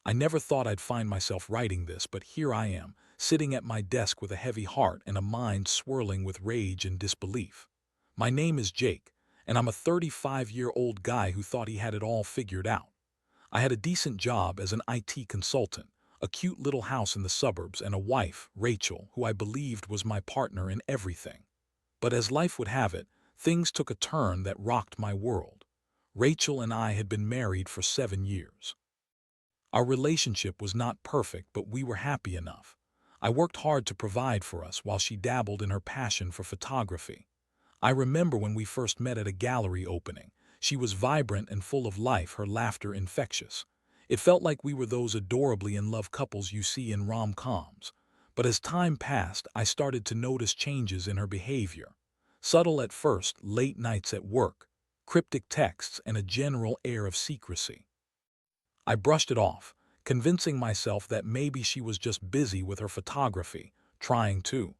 I never thought I'd find myself writing this, but here I am, sitting at my desk with a heavy heart and a mind swirling with rage and disbelief. My name is Jake, and I'm a 35-year-old guy who thought he had it all figured out. I had a decent job as an IT consultant, a cute little house in the suburbs, and a wife, Rachel, who I believed was my partner in everything. But as life would have it, things took a turn that rocked my world. Rachel and I had been married for 7 years. Our relationship was not perfect, but we were happy enough. I worked hard to provide for us while she dabbled in her passion for photography. I remember when we first met at a gallery opening. She was vibrant and full of life, her laughter infectious. It felt like we were those adorably in love couples you see in rom-coms. But as time passed, I started to notice changes in her behavior. Subtle at first, late nights at work, cryptic texts, and a general air of secrecy. I brushed it off, convincing myself that maybe she was just busy with her photography, trying to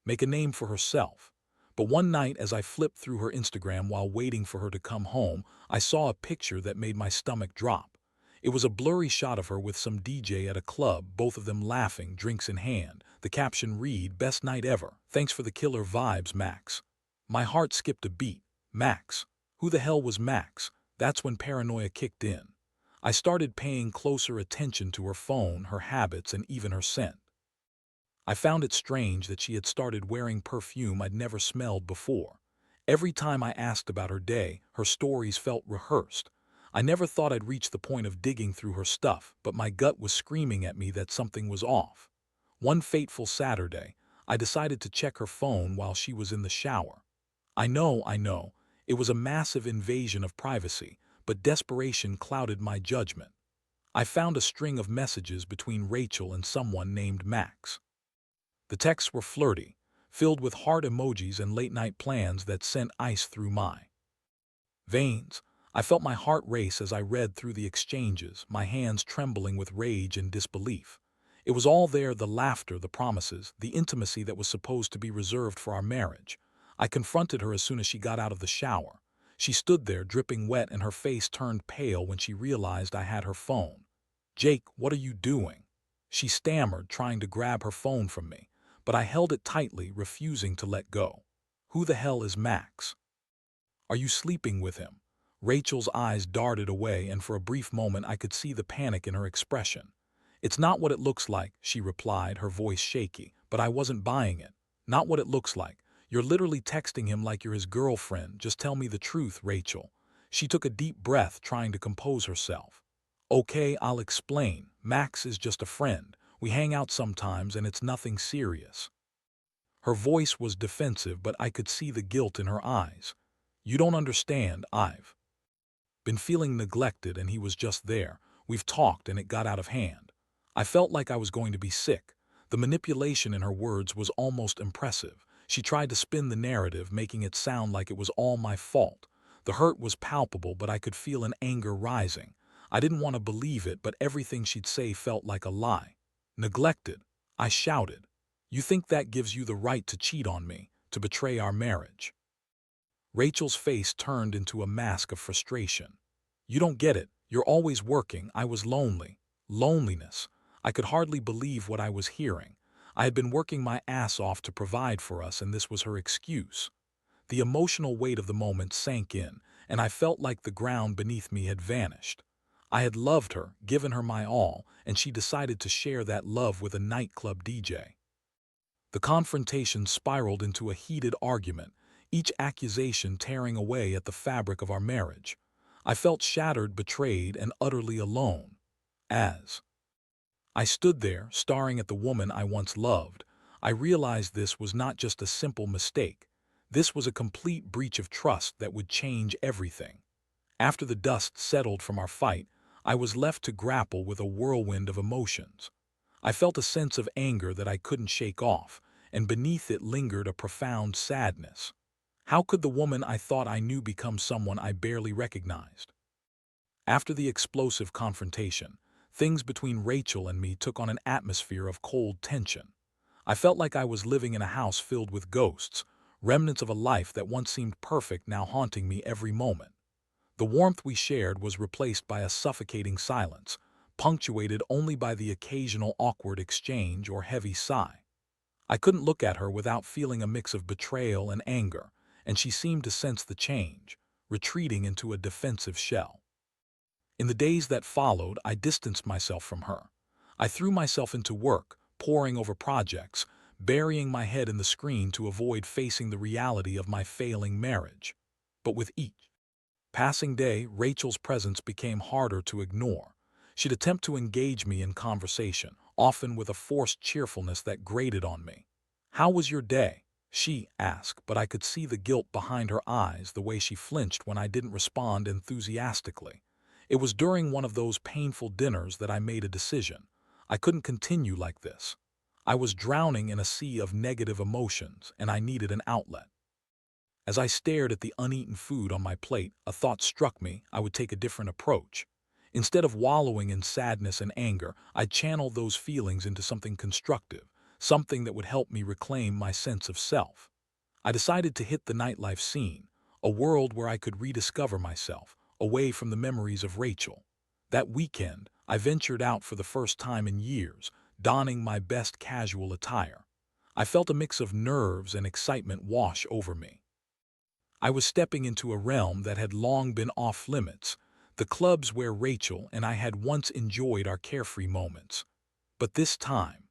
make a name for herself. But one night, as I flipped through her Instagram while waiting for her to come home, I saw a picture that made my stomach drop. It was a blurry shot of her with some DJ at a club, both of them laughing, drinks in hand. The caption read, "Best night ever. Thanks for the killer vibes, Max." My heart skipped a beat. Max? Who the hell was Max? That's when paranoia kicked in. I started paying closer attention to her phone, her habits, and even her scent. I found it strange that she had started wearing perfume I'd never smelled before. Every time I asked about her day, her stories felt rehearsed. I never thought I'd reach the point of digging through her stuff, but my gut was screaming at me that something was off. One fateful Saturday, I decided to check her phone while she was in the shower. I know, it was a massive invasion of privacy, but desperation clouded my judgment. I found a string of messages between Rachel and someone named Max. The texts were flirty, filled with heart emojis and late-night plans that sent ice through my veins. I felt my heart race as I read through the exchanges, my hands trembling with rage and disbelief. It was all there, the laughter, the promises, the intimacy that was supposed to be reserved for our marriage. I confronted her as soon as she got out of the shower. She stood there, dripping wet, and her face turned pale when she realized I had her phone. "Jake, what are you doing?" She stammered, trying to grab her phone from me, but I held it tightly, refusing to let go. "Who the hell is Max? Are you sleeping with him?" Rachel's eyes darted away, and for a brief moment I could see the panic in her expression. "It's not what it looks like," she replied, her voice shaky, but I wasn't buying it. "Not what it looks like. You're literally texting him like you're his girlfriend. Just tell me the truth, Rachel." She took a deep breath, trying to compose herself. "Okay, I'll explain. Max is just a friend. We hang out sometimes, and it's nothing serious." Her voice was defensive, but I could see the guilt in her eyes. "You don't understand. I've been feeling neglected, and he was just there. We've talked, and it got out of hand." I felt like I was going to be sick. The manipulation in her words was almost impressive. She tried to spin the narrative, making it sound like it was all my fault. The hurt was palpable, but I could feel an anger rising. I didn't want to believe it, but everything she'd say felt like a lie. "Neglected?" I shouted. "You think that gives you the right to cheat on me, to betray our marriage?" Rachel's face turned into a mask of frustration. "You don't get it. You're always working. I was lonely." Loneliness. I could hardly believe what I was hearing. I had been working my ass off to provide for us, and this was her excuse. The emotional weight of the moment sank in, and I felt like the ground beneath me had vanished. I had loved her, given her my all, and she decided to share that love with a nightclub DJ. The confrontation spiraled into a heated argument, each accusation tearing away at the fabric of our marriage. I felt shattered, betrayed, and utterly alone. As I stood there, staring at the woman I once loved, I realized this was not just a simple mistake. This was a complete breach of trust that would change everything. After the dust settled from our fight, I was left to grapple with a whirlwind of emotions. I felt a sense of anger that I couldn't shake off, and beneath it lingered a profound sadness. How could the woman I thought I knew become someone I barely recognized? After the explosive confrontation, things between Rachel and me took on an atmosphere of cold tension. I felt like I was living in a house filled with ghosts, remnants of a life that once seemed perfect now haunting me every moment. The warmth we shared was replaced by a suffocating silence, punctuated only by the occasional awkward exchange or heavy sigh. I couldn't look at her without feeling a mix of betrayal and anger, and she seemed to sense the change, retreating into a defensive shell. In the days that followed, I distanced myself from her. I threw myself into work, poring over projects, burying my head in the screen to avoid facing the reality of my failing marriage. But with each passing day, Rachel's presence became harder to ignore. She'd attempt to engage me in conversation, often with a forced cheerfulness that grated on me. "How was your day?" she asked, but I could see the guilt behind her eyes, the way she flinched when I didn't respond enthusiastically. It was during one of those painful dinners that I made a decision. I couldn't continue like this. I was drowning in a sea of negative emotions, and I needed an outlet. As I stared at the uneaten food on my plate, a thought struck me: I would take a different approach. Instead of wallowing in sadness and anger, I'd channel those feelings into something constructive, something that would help me reclaim my sense of self. I decided to hit the nightlife scene, a world where I could rediscover myself, away from the memories of Rachel. That weekend, I ventured out for the first time in years, donning my best casual attire. I felt a mix of nerves and excitement wash over me. I was stepping into a realm that had long been off limits, the clubs where Rachel and I had once enjoyed our carefree moments. But this time,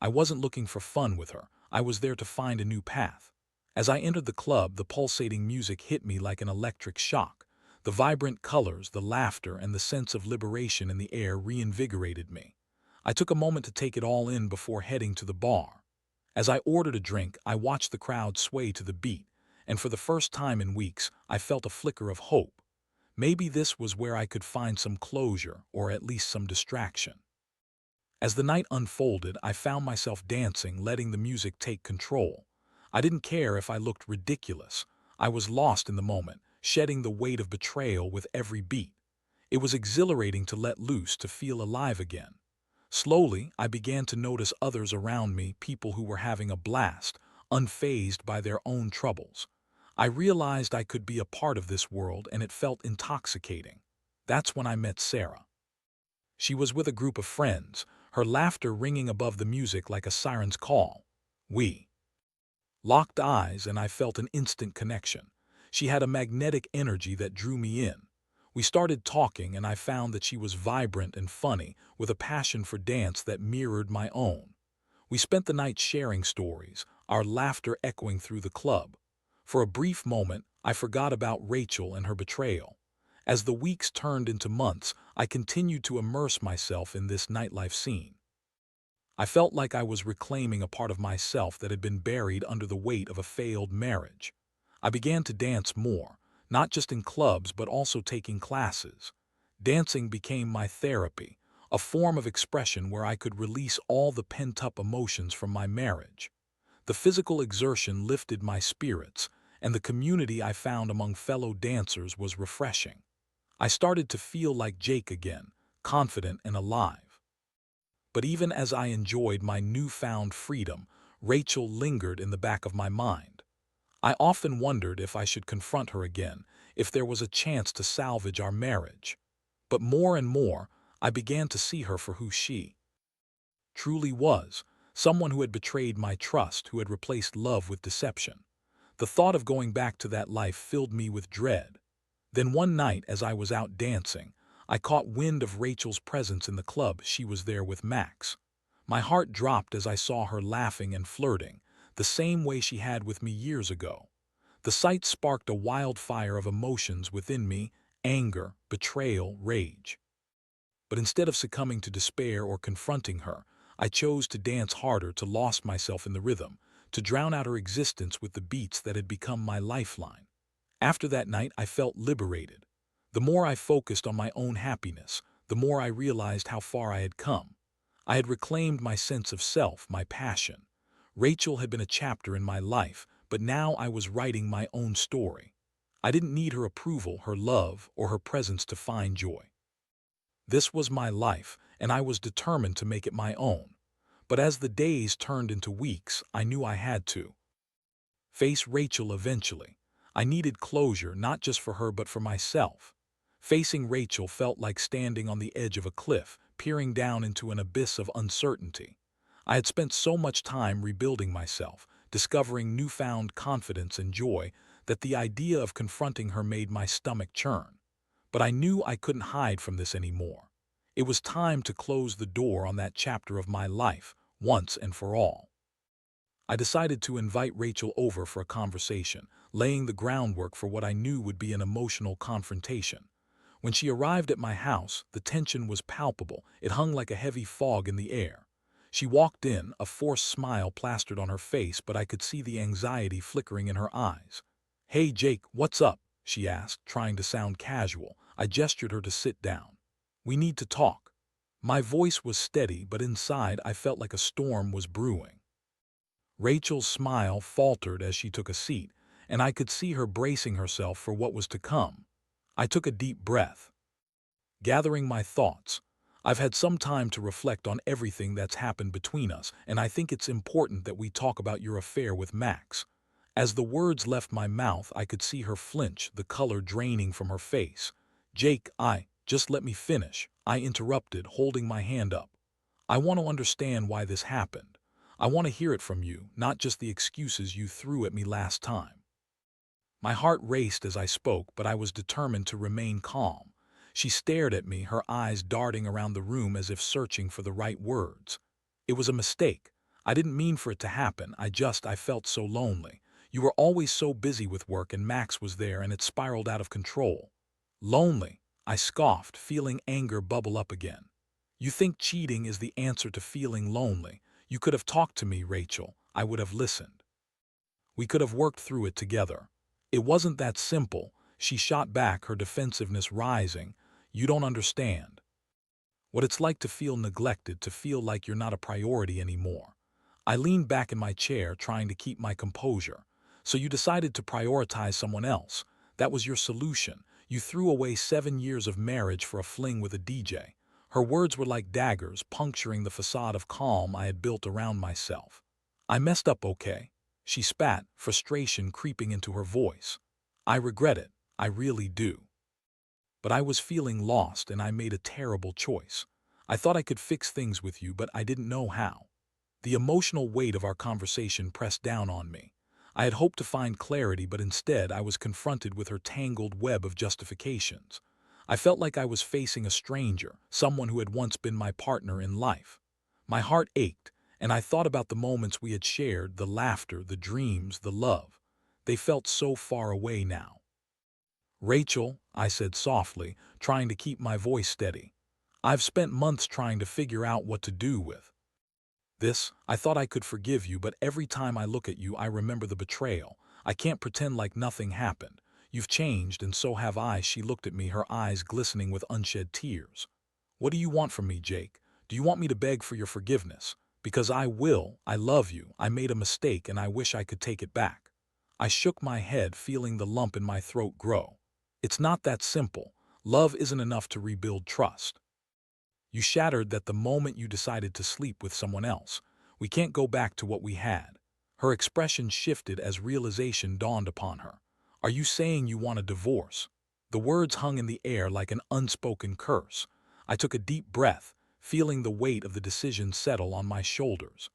I wasn't looking for fun with her. I was there to find a new path. As I entered the club, the pulsating music hit me like an electric shock. The vibrant colors, the laughter, and the sense of liberation in the air reinvigorated me. I took a moment to take it all in before heading to the bar. As I ordered a drink, I watched the crowd sway to the beat, and for the first time in weeks, I felt a flicker of hope. Maybe this was where I could find some closure, or at least some distraction. As the night unfolded, I found myself dancing, letting the music take control. I didn't care if I looked ridiculous. I was lost in the moment, shedding the weight of betrayal with every beat. It was exhilarating to let loose, to feel alive again. Slowly, I began to notice others around me, people who were having a blast, unfazed by their own troubles. I realized I could be a part of this world, and it felt intoxicating. That's when I met Sarah. She was with a group of friends, her laughter ringing above the music like a siren's call. We locked eyes, and I felt an instant connection. She had a magnetic energy that drew me in. We started talking, and I found that she was vibrant and funny, with a passion for dance that mirrored my own. We spent the night sharing stories, our laughter echoing through the club. For a brief moment, I forgot about Rachel and her betrayal. As the weeks turned into months, I continued to immerse myself in this nightlife scene. I felt like I was reclaiming a part of myself that had been buried under the weight of a failed marriage. I began to dance more, not just in clubs but also taking classes. Dancing became my therapy, a form of expression where I could release all the pent-up emotions from my marriage. The physical exertion lifted my spirits, and the community I found among fellow dancers was refreshing. I started to feel like Jake again, confident and alive. But even as I enjoyed my newfound freedom, Rachel lingered in the back of my mind. I often wondered if I should confront her again, if there was a chance to salvage our marriage. But more and more, I began to see her for who she truly was, someone who had betrayed my trust, who had replaced love with deception. The thought of going back to that life filled me with dread. Then one night, as I was out dancing, I caught wind of Rachel's presence in the club. She was there with Max. My heart dropped as I saw her laughing and flirting, the same way she had with me years ago. The sight sparked a wildfire of emotions within me: anger, betrayal, rage. But instead of succumbing to despair or confronting her, I chose to dance harder, to lose myself in the rhythm, to drown out her existence with the beats that had become my lifeline. After that night, I felt liberated. The more I focused on my own happiness, the more I realized how far I had come. I had reclaimed my sense of self, my passion. Rachel had been a chapter in my life, but now I was writing my own story. I didn't need her approval, her love, or her presence to find joy. This was my life, and I was determined to make it my own. But as the days turned into weeks, I knew I had to face Rachel eventually. I needed closure, not just for her but for myself. Facing Rachel felt like standing on the edge of a cliff, peering down into an abyss of uncertainty. I had spent so much time rebuilding myself, discovering newfound confidence and joy, that the idea of confronting her made my stomach churn. But I knew I couldn't hide from this anymore. It was time to close the door on that chapter of my life, once and for all. I decided to invite Rachel over for a conversation, laying the groundwork for what I knew would be an emotional confrontation. When she arrived at my house, the tension was palpable. It hung like a heavy fog in the air. She walked in, a forced smile plastered on her face, but I could see the anxiety flickering in her eyes. "Hey, Jake, what's up?" she asked, trying to sound casual. I gestured her to sit down. "We need to talk." My voice was steady, but inside I felt like a storm was brewing. Rachel's smile faltered as she took a seat, and I could see her bracing herself for what was to come. I took a deep breath. Gathering my thoughts, I've had some time to reflect on everything that's happened between us, and I think it's important that we talk about your affair with Max. As the words left my mouth, I could see her flinch, the color draining from her face. "Jake, just let me finish," I interrupted, holding my hand up. "I want to understand why this happened. I want to hear it from you, not just the excuses you threw at me last time." My heart raced as I spoke, but I was determined to remain calm. She stared at me, her eyes darting around the room as if searching for the right words. "It was a mistake. I didn't mean for it to happen. I felt so lonely. You were always so busy with work and Max was there and it spiraled out of control." "Lonely?" I scoffed, feeling anger bubble up again. "You think cheating is the answer to feeling lonely? You could have talked to me, Rachel. I would have listened. We could have worked through it together." "It wasn't that simple," she shot back, her defensiveness rising. "You don't understand what it's like to feel neglected, to feel like you're not a priority anymore." I leaned back in my chair, trying to keep my composure. "So you decided to prioritize someone else. That was your solution. You threw away 7 years of marriage for a fling with a DJ." Her words were like daggers, puncturing the facade of calm I had built around myself. "I messed up, okay?" She spat, frustration creeping into her voice. "I regret it. I really do. But I was feeling lost and I made a terrible choice. I thought I could fix things with you, but I didn't know how." The emotional weight of our conversation pressed down on me. I had hoped to find clarity, but instead I was confronted with her tangled web of justifications. I felt like I was facing a stranger, someone who had once been my partner in life. My heart ached, and I thought about the moments we had shared, the laughter, the dreams, the love. They felt so far away now. "Rachel," I said softly, trying to keep my voice steady, "I've spent months trying to figure out what to do with this. I thought I could forgive you, but every time I look at you, I remember the betrayal. I can't pretend like nothing happened. You've changed, and so have I." She looked at me, her eyes glistening with unshed tears. "What do you want from me, Jake? Do you want me to beg for your forgiveness? Because I will. I love you. I made a mistake, and I wish I could take it back." I shook my head, feeling the lump in my throat grow. "It's not that simple. Love isn't enough to rebuild trust. You shattered that the moment you decided to sleep with someone else. We can't go back to what we had." Her expression shifted as realization dawned upon her. "Are you saying you want a divorce?" The words hung in the air like an unspoken curse. I took a deep breath, feeling the weight of the decision settle on my shoulders.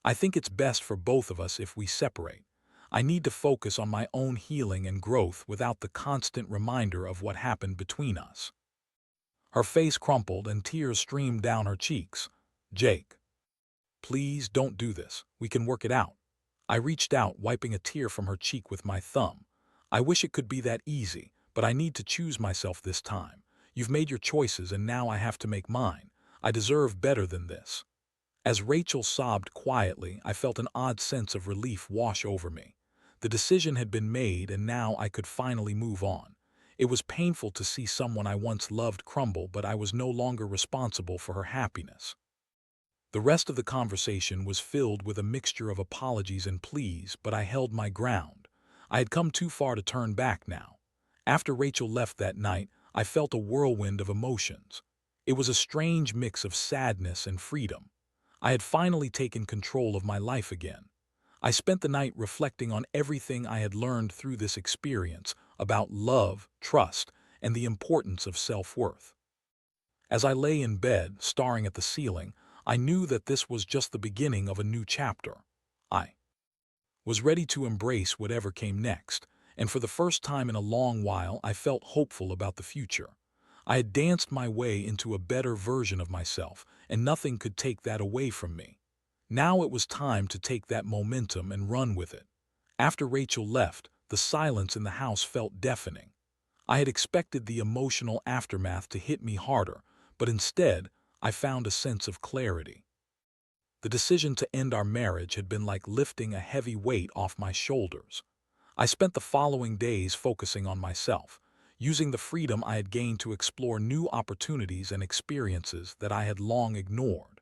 "I think it's best for both of us if we separate. I need to focus on my own healing and growth without the constant reminder of what happened between us." Her face crumpled and tears streamed down her cheeks. "Jake, please don't do this. We can work it out." I reached out, wiping a tear from her cheek with my thumb. "I wish it could be that easy, but I need to choose myself this time. You've made your choices and now I have to make mine. I deserve better than this." As Rachel sobbed quietly, I felt an odd sense of relief wash over me. The decision had been made and now I could finally move on. It was painful to see someone I once loved crumble, but I was no longer responsible for her happiness. The rest of the conversation was filled with a mixture of apologies and pleas, but I held my ground. I had come too far to turn back now. After Rachel left that night, I felt a whirlwind of emotions. It was a strange mix of sadness and freedom. I had finally taken control of my life again. I spent the night reflecting on everything I had learned through this experience about love, trust, and the importance of self-worth. As I lay in bed, staring at the ceiling, I knew that this was just the beginning of a new chapter. I was ready to embrace whatever came next, and for the first time in a long while I felt hopeful about the future. I had danced my way into a better version of myself, and nothing could take that away from me. Now it was time to take that momentum and run with it. After Rachel left, the silence in the house felt deafening. I had expected the emotional aftermath to hit me harder, but instead, I found a sense of clarity. The decision to end our marriage had been like lifting a heavy weight off my shoulders. I spent the following days focusing on myself, using the freedom I had gained to explore new opportunities and experiences that I had long ignored.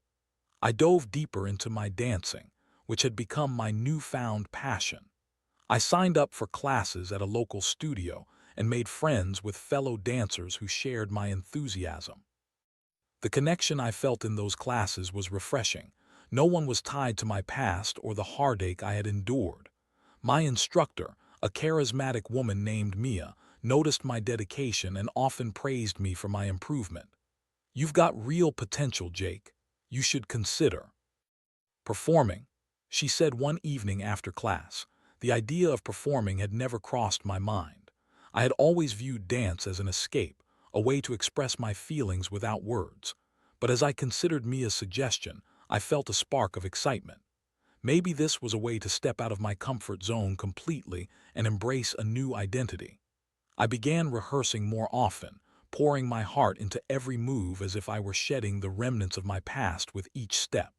I dove deeper into my dancing, which had become my newfound passion. I signed up for classes at a local studio and made friends with fellow dancers who shared my enthusiasm. The connection I felt in those classes was refreshing. No one was tied to my past or the heartache I had endured. My instructor, a charismatic woman named Mia, noticed my dedication and often praised me for my improvement. "You've got real potential, Jake. You should consider performing," she said one evening after class. The idea of performing had never crossed my mind. I had always viewed dance as an escape, a way to express my feelings without words. But as I considered Mia's suggestion, I felt a spark of excitement. Maybe this was a way to step out of my comfort zone completely and embrace a new identity. I began rehearsing more often, pouring my heart into every move as if I were shedding the remnants of my past with each step.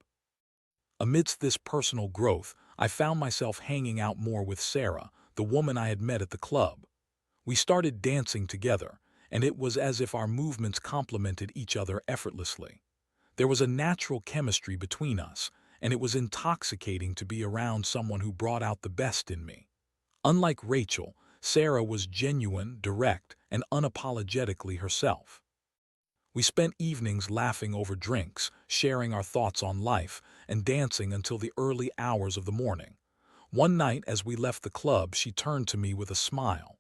Amidst this personal growth, I found myself hanging out more with Sarah, the woman I had met at the club. We started dancing together, and it was as if our movements complemented each other effortlessly. There was a natural chemistry between us, and it was intoxicating to be around someone who brought out the best in me. Unlike Rachel, Sarah was genuine, direct, and unapologetically herself. We spent evenings laughing over drinks, sharing our thoughts on life, and dancing until the early hours of the morning. One night, as we left the club, she turned to me with a smile.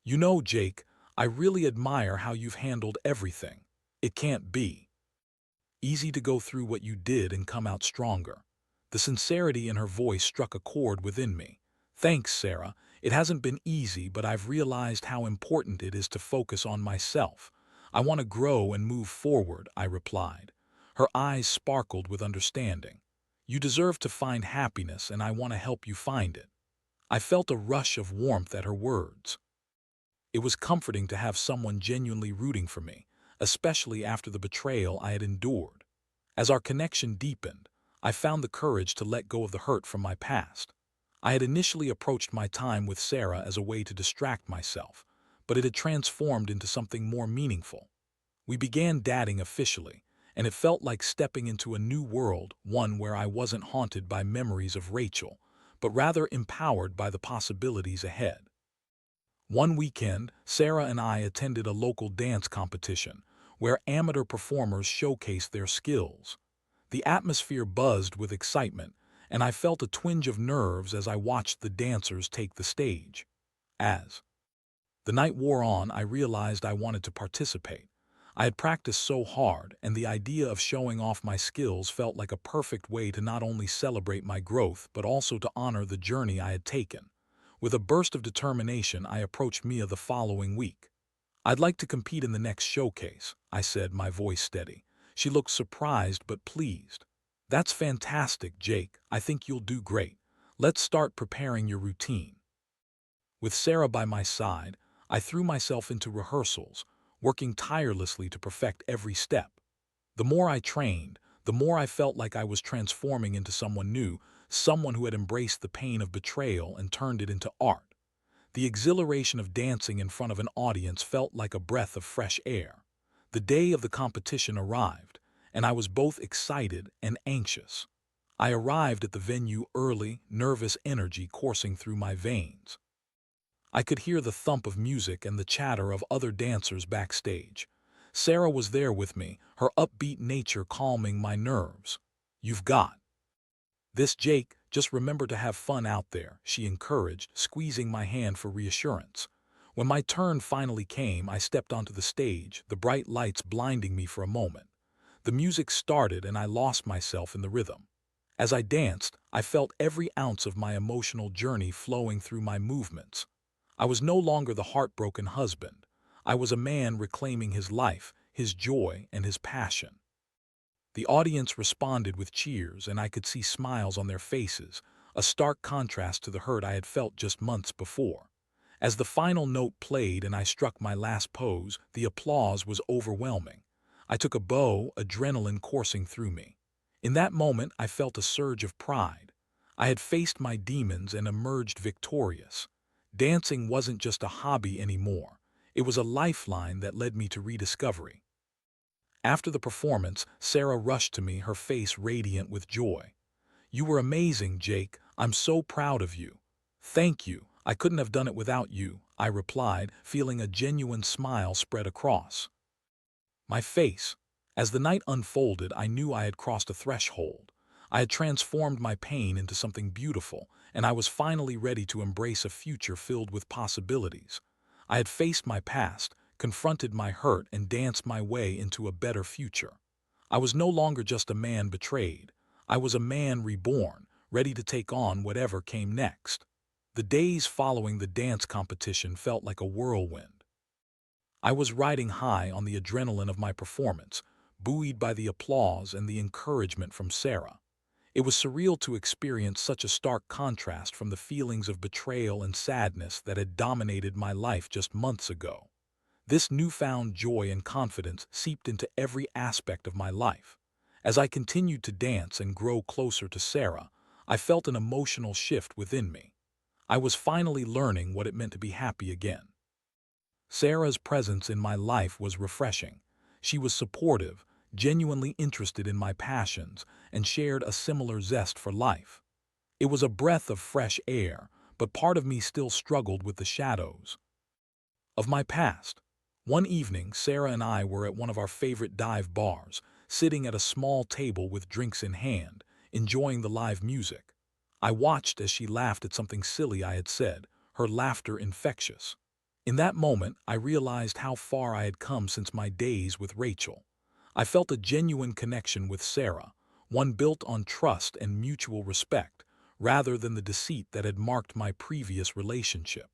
"You know, Jake, I really admire how you've handled everything. It can't be easy to go through what you did and come out stronger." The sincerity in her voice struck a chord within me. "Thanks, Sarah. It hasn't been easy, but I've realized how important it is to focus on myself. I want to grow and move forward," I replied. Her eyes sparkled with understanding. "You deserve to find happiness, and I want to help you find it." I felt a rush of warmth at her words. It was comforting to have someone genuinely rooting for me, especially after the betrayal I had endured. As our connection deepened, I found the courage to let go of the hurt from my past. I had initially approached my time with Sarah as a way to distract myself, but it had transformed into something more meaningful. We began dating officially, and it felt like stepping into a new world, one where I wasn't haunted by memories of Rachel, but rather empowered by the possibilities ahead. One weekend, Sarah and I attended a local dance competition, where amateur performers showcased their skills. The atmosphere buzzed with excitement, and I felt a twinge of nerves as I watched the dancers take the stage. As the night wore on, I realized I wanted to participate. I had practiced so hard, and the idea of showing off my skills felt like a perfect way to not only celebrate my growth but also to honor the journey I had taken. With a burst of determination, I approached Mia the following week. "I'd like to compete in the next showcase," I said, my voice steady. She looked surprised but pleased. "That's fantastic, Jake. I think you'll do great. Let's start preparing your routine." With Sarah by my side, I threw myself into rehearsals, working tirelessly to perfect every step. The more I trained, the more I felt like I was transforming into someone new, someone who had embraced the pain of betrayal and turned it into art. The exhilaration of dancing in front of an audience felt like a breath of fresh air. The day of the competition arrived, and I was both excited and anxious. I arrived at the venue early, nervous energy coursing through my veins. I could hear the thump of music and the chatter of other dancers backstage. Sarah was there with me, her upbeat nature calming my nerves. "You've got this, Jake. Just remember to have fun out there," she encouraged, squeezing my hand for reassurance. When my turn finally came, I stepped onto the stage, the bright lights blinding me for a moment. The music started and I lost myself in the rhythm. As I danced, I felt every ounce of my emotional journey flowing through my movements. I was no longer the heartbroken husband. I was a man reclaiming his life, his joy, and his passion. The audience responded with cheers, and I could see smiles on their faces, a stark contrast to the hurt I had felt just months before. As the final note played and I struck my last pose, the applause was overwhelming. I took a bow, adrenaline coursing through me. In that moment, I felt a surge of pride. I had faced my demons and emerged victorious. Dancing wasn't just a hobby anymore. It was a lifeline that led me to rediscovery. After the performance, Sarah rushed to me, her face radiant with joy. "You were amazing, Jake. I'm so proud of you." "Thank you. I couldn't have done it without you," I replied, feeling a genuine smile spread across my face. As the night unfolded, I knew I had crossed a threshold. I had transformed my pain into something beautiful, and I was finally ready to embrace a future filled with possibilities. I had faced my past, confronted my hurt, and danced my way into a better future. I was no longer just a man betrayed. I was a man reborn, ready to take on whatever came next. The days following the dance competition felt like a whirlwind. I was riding high on the adrenaline of my performance, buoyed by the applause and the encouragement from Sarah. It was surreal to experience such a stark contrast from the feelings of betrayal and sadness that had dominated my life just months ago. This newfound joy and confidence seeped into every aspect of my life. As I continued to dance and grow closer to Sarah, I felt an emotional shift within me. I was finally learning what it meant to be happy again. Sarah's presence in my life was refreshing. She was supportive, genuinely interested in my passions, and shared a similar zest for life. It was a breath of fresh air, but part of me still struggled with the shadows of my past. One evening, Sarah and I were at one of our favorite dive bars, sitting at a small table with drinks in hand, enjoying the live music. I watched as she laughed at something silly I had said, her laughter infectious. In that moment, I realized how far I had come since my days with Rachel. I felt a genuine connection with Sarah, one built on trust and mutual respect, rather than the deceit that had marked my previous relationship.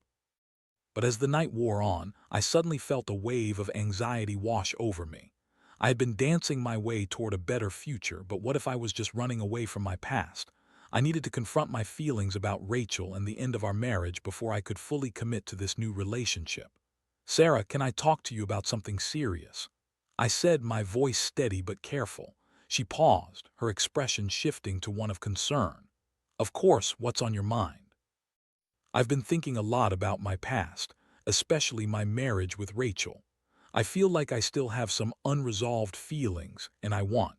But as the night wore on, I suddenly felt a wave of anxiety wash over me. I had been dancing my way toward a better future, but what if I was just running away from my past? I needed to confront my feelings about Rachel and the end of our marriage before I could fully commit to this new relationship. "Sarah, can I talk to you about something serious?" I said, my voice steady but careful. She paused, her expression shifting to one of concern. "Of course, what's on your mind?" "I've been thinking a lot about my past, especially my marriage with Rachel. I feel like I still have some unresolved feelings, and I want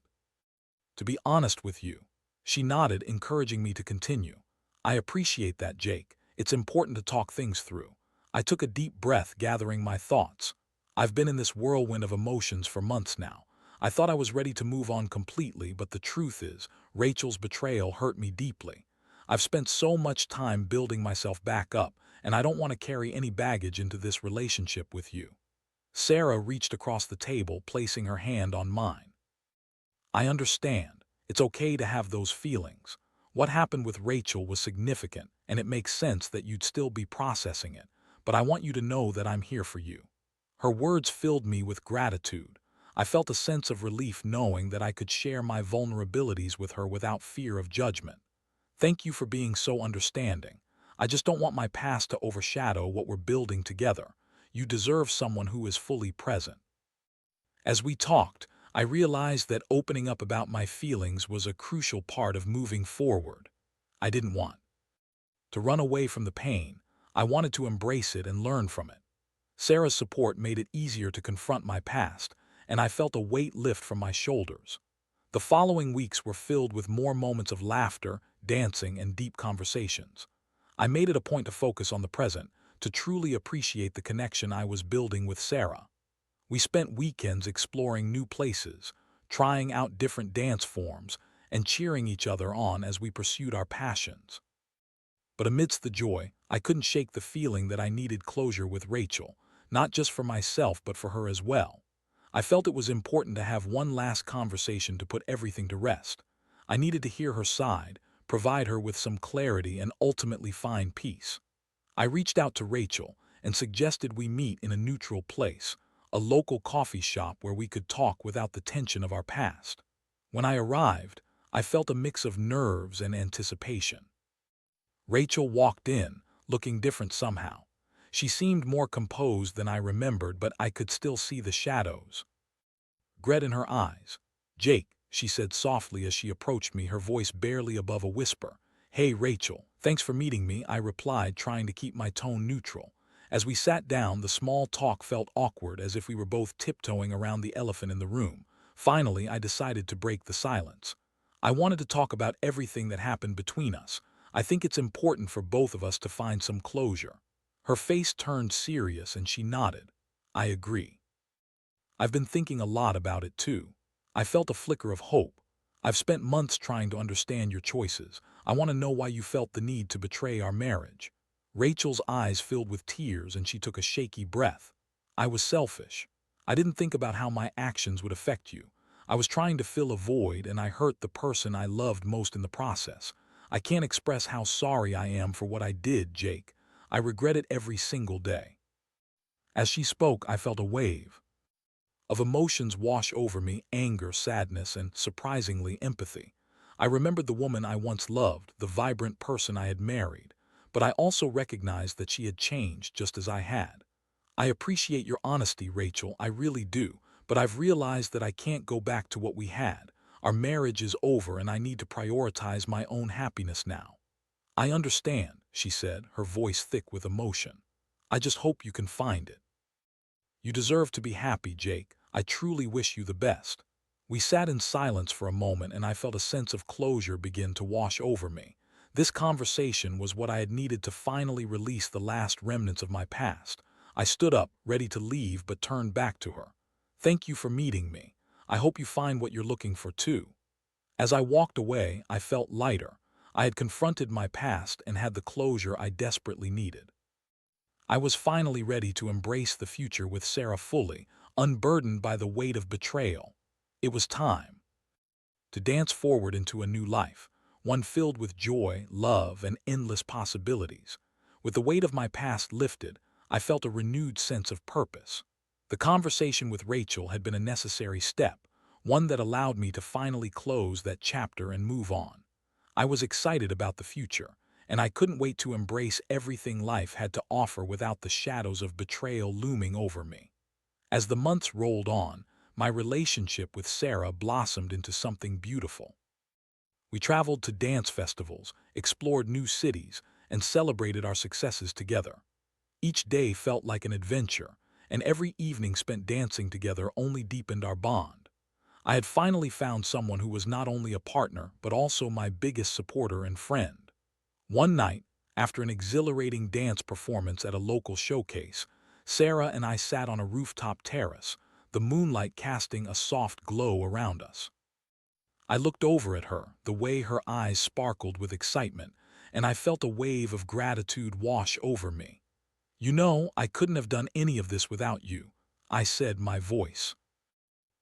to be honest with you." She nodded, encouraging me to continue. "I appreciate that, Jake. It's important to talk things through." I took a deep breath, gathering my thoughts. I've been in this whirlwind of emotions for months now. I thought I was ready to move on completely, but the truth is, Rachel's betrayal hurt me deeply. I've spent so much time building myself back up, and I don't want to carry any baggage into this relationship with you. Sarah reached across the table, placing her hand on mine. "I understand. It's okay to have those feelings. What happened with Rachel was significant, and it makes sense that you'd still be processing it, but I want you to know that I'm here for you." Her words filled me with gratitude. I felt a sense of relief knowing that I could share my vulnerabilities with her without fear of judgment. "Thank you for being so understanding. I just don't want my past to overshadow what we're building together. You deserve someone who is fully present." As we talked, I realized that opening up about my feelings was a crucial part of moving forward. I didn't want to run away from the pain. I wanted to embrace it and learn from it. Sarah's support made it easier to confront my past, and I felt a weight lift from my shoulders. The following weeks were filled with more moments of laughter, dancing, and deep conversations. I made it a point to focus on the present, to truly appreciate the connection I was building with Sarah. We spent weekends exploring new places, trying out different dance forms, and cheering each other on as we pursued our passions. But amidst the joy, I couldn't shake the feeling that I needed closure with Rachel, not just for myself but for her as well. I felt it was important to have one last conversation to put everything to rest. I needed to hear her side, provide her with some clarity, and ultimately find peace. I reached out to Rachel and suggested we meet in a neutral place, a local coffee shop where we could talk without the tension of our past. When I arrived, I felt a mix of nerves and anticipation. Rachel walked in, looking different somehow. She seemed more composed than I remembered, but I could still see the shadows. Regret in her eyes. "Jake," she said softly as she approached me, her voice barely above a whisper. "Hey, Rachel, thanks for meeting me," I replied, trying to keep my tone neutral. As we sat down, the small talk felt awkward, as if we were both tiptoeing around the elephant in the room. Finally, I decided to break the silence. I wanted to talk about everything that happened between us. I think it's important for both of us to find some closure. Her face turned serious and she nodded. "I agree. I've been thinking a lot about it too." I felt a flicker of hope. "I've spent months trying to understand your choices. I want to know why you felt the need to betray our marriage." Rachel's eyes filled with tears and she took a shaky breath. "I was selfish. I didn't think about how my actions would affect you. I was trying to fill a void and I hurt the person I loved most in the process. I can't express how sorry I am for what I did, Jake. I regret it every single day." As she spoke, I felt a wave of emotions wash over me: anger, sadness, and, surprisingly, empathy. I remembered the woman I once loved, the vibrant person I had married, but I also recognized that she had changed just as I had. "I appreciate your honesty, Rachel, I really do, but I've realized that I can't go back to what we had. Our marriage is over and I need to prioritize my own happiness now." "I understand," she said, her voice thick with emotion. "I just hope you can find it. You deserve to be happy, Jake. I truly wish you the best." We sat in silence for a moment and I felt a sense of closure begin to wash over me. This conversation was what I had needed to finally release the last remnants of my past. I stood up, ready to leave, but turned back to her. "Thank you for meeting me. I hope you find what you're looking for too." As I walked away, I felt lighter. I had confronted my past and had the closure I desperately needed. I was finally ready to embrace the future with Sarah fully, unburdened by the weight of betrayal. It was time to dance forward into a new life, one filled with joy, love, and endless possibilities. With the weight of my past lifted, I felt a renewed sense of purpose. The conversation with Rachel had been a necessary step, one that allowed me to finally close that chapter and move on. I was excited about the future, and I couldn't wait to embrace everything life had to offer without the shadows of betrayal looming over me. As the months rolled on, my relationship with Sarah blossomed into something beautiful. We traveled to dance festivals, explored new cities, and celebrated our successes together. Each day felt like an adventure, and every evening spent dancing together only deepened our bond. I had finally found someone who was not only a partner but also my biggest supporter and friend. One night, after an exhilarating dance performance at a local showcase, Sarah and I sat on a rooftop terrace, the moonlight casting a soft glow around us. I looked over at her, the way her eyes sparkled with excitement, and I felt a wave of gratitude wash over me. "You know, I couldn't have done any of this without you," I said, my voice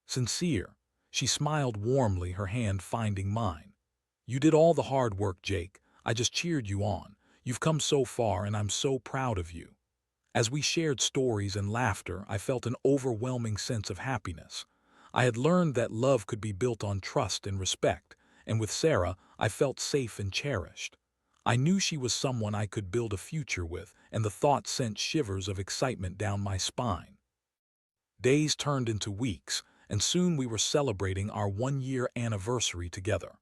sincere. She smiled warmly, her hand finding mine. "You did all the hard work, Jake. I just cheered you on. You've come so far and I'm so proud of you." As we shared stories and laughter, I felt an overwhelming sense of happiness. I had learned that love could be built on trust and respect, and with Sarah, I felt safe and cherished. I knew she was someone I could build a future with, and the thought sent shivers of excitement down my spine. Days turned into weeks, and soon we were celebrating our one-year anniversary together.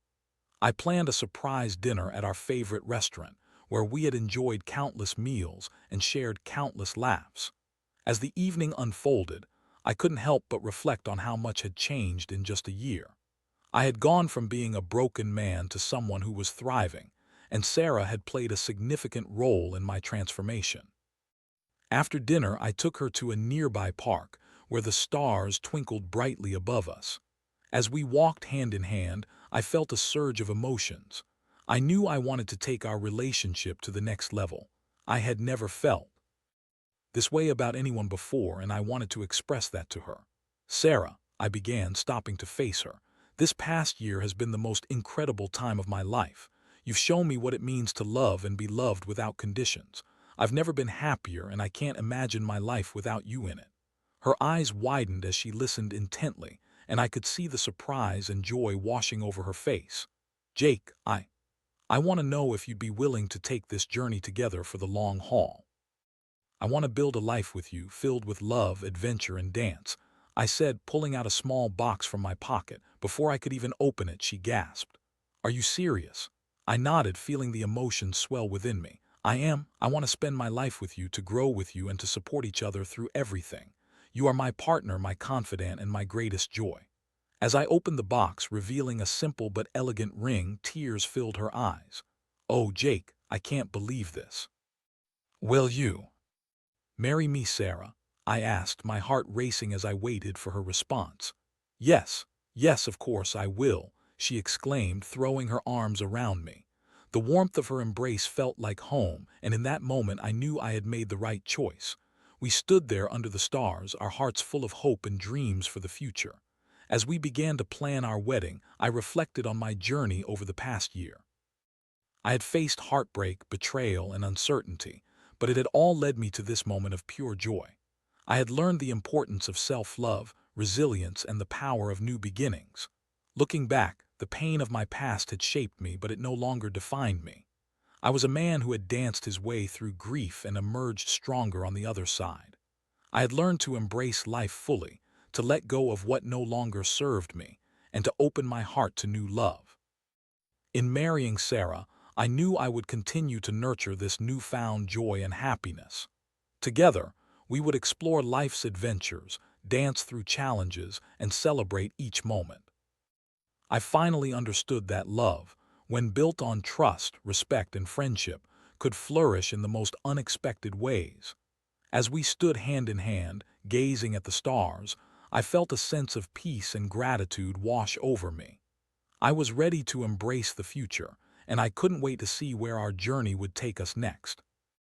I planned a surprise dinner at our favorite restaurant, where we had enjoyed countless meals and shared countless laughs. As the evening unfolded, I couldn't help but reflect on how much had changed in just a year. I had gone from being a broken man to someone who was thriving, and Sarah had played a significant role in my transformation. After dinner, I took her to a nearby park, where the stars twinkled brightly above us. As we walked hand in hand, I felt a surge of emotions. I knew I wanted to take our relationship to the next level. I had never felt this way about anyone before, and I wanted to express that to her. Sarah, I began, stopping to face her. This past year has been the most incredible time of my life. You've shown me what it means to love and be loved without conditions. I've never been happier, and I can't imagine my life without you in it. Her eyes widened as she listened intently, and I could see the surprise and joy washing over her face. Jake, I want to know if you'd be willing to take this journey together for the long haul. I want to build a life with you, filled with love, adventure, and dance, I said, pulling out a small box from my pocket. Before I could even open it, she gasped. Are you serious? I nodded, feeling the emotions swell within me. I am. I want to spend my life with you, to grow with you, and to support each other through everything. You are my partner, my confidant, and my greatest joy. As I opened the box, revealing a simple but elegant ring, tears filled her eyes. Oh, Jake, I can't believe this. Will you marry me, Sarah? I asked, my heart racing as I waited for her response. Yes, yes, of course I will, she exclaimed, throwing her arms around me. The warmth of her embrace felt like home, and in that moment I knew I had made the right choice. We stood there under the stars, our hearts full of hope and dreams for the future. As we began to plan our wedding, I reflected on my journey over the past year. I had faced heartbreak, betrayal, and uncertainty, but it had all led me to this moment of pure joy. I had learned the importance of self-love, resilience, and the power of new beginnings. Looking back, the pain of my past had shaped me, but it no longer defined me. I was a man who had danced his way through grief and emerged stronger on the other side. I had learned to embrace life fully, to let go of what no longer served me, and to open my heart to new love. In marrying Sarah, I knew I would continue to nurture this newfound joy and happiness. Together, we would explore life's adventures, dance through challenges, and celebrate each moment. I finally understood that love, when built on trust, respect, and friendship, could flourish in the most unexpected ways. As we stood hand in hand, gazing at the stars, I felt a sense of peace and gratitude wash over me. I was ready to embrace the future, and I couldn't wait to see where our journey would take us next.